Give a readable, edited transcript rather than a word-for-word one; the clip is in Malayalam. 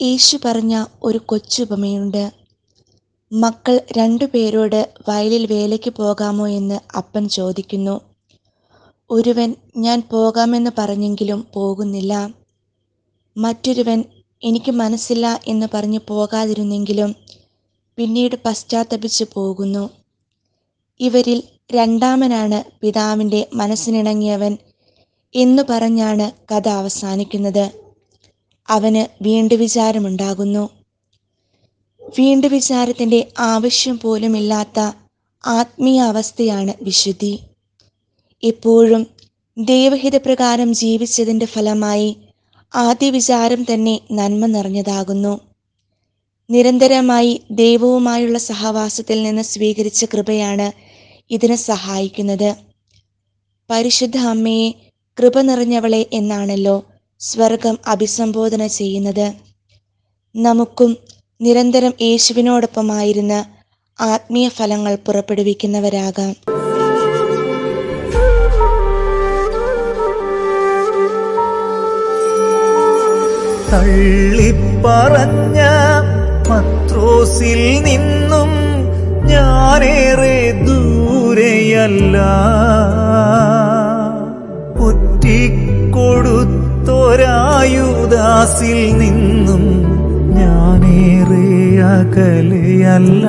യേശു പറഞ്ഞ ഒരു കൊച്ചുപമയുണ്ട്. മക്കൾ 2 പേരോട് വയലിൽ വേലയ്ക്ക് പോകാമോ എന്ന് അപ്പൻ ചോദിക്കുന്നു. ഒരുവൻ ഞാൻ പോകാമെന്ന് പറഞ്ഞെങ്കിലും പോകുന്നില്ല. മറ്റൊരുവൻ എനിക്ക് മനസ്സില്ല എന്ന് പറഞ്ഞ് പോകാതിരുന്നെങ്കിലും പിന്നീട് പശ്ചാത്തപിച്ച് പോകുന്നു. ഇവരിൽ രണ്ടാമനാണ് പിതാവിൻ്റെ മനസ്സിനിണങ്ങിയവൻ എന്നു പറഞ്ഞാണ് കഥ അവസാനിക്കുന്നത്. അവന് വീണ്ടുവിചാരമുണ്ടാകുന്നു. വീണ്ടുവിചാരത്തിൻ്റെ ആവശ്യം പോലുമില്ലാത്ത ആത്മീയ അവസ്ഥയാണ് വിശുദ്ധി. എപ്പോഴും ദൈവഹിതപ്രകാരം ജീവിച്ചതിൻ്റെ ഫലമായി ആദ്യ വിചാരം തന്നെ നന്മ നിറഞ്ഞതാകുന്നു. നിരന്തരമായി ദൈവവുമായുള്ള സഹവാസത്തിൽ നിന്ന് സ്വീകരിച്ച കൃപയാണ് ഇതിന് സഹായിക്കുന്നത്. പരിശുദ്ധ അമ്മയെ കൃപ നിറഞ്ഞവളെ എന്നാണല്ലോ സ്വർഗം അഭിസംബോധന ചെയ്യുന്നത്. നമുക്കും നിരന്തരം യേശുവിനോടൊപ്പമായിരുന്ന് ആത്മീയ ഫലങ്ങൾ പുറപ്പെടുവിക്കുന്നവരാകാം. തള്ളിപ്പറഞ്ഞ പത്രോസിൽ നിന്നും ഞാനേറെ ദൂരെയല്ല, ഒറ്റിക്കൊടുത്തൊരായുദാസിൽ നിന്നും ഞാനേറെ അകലെയല്ല.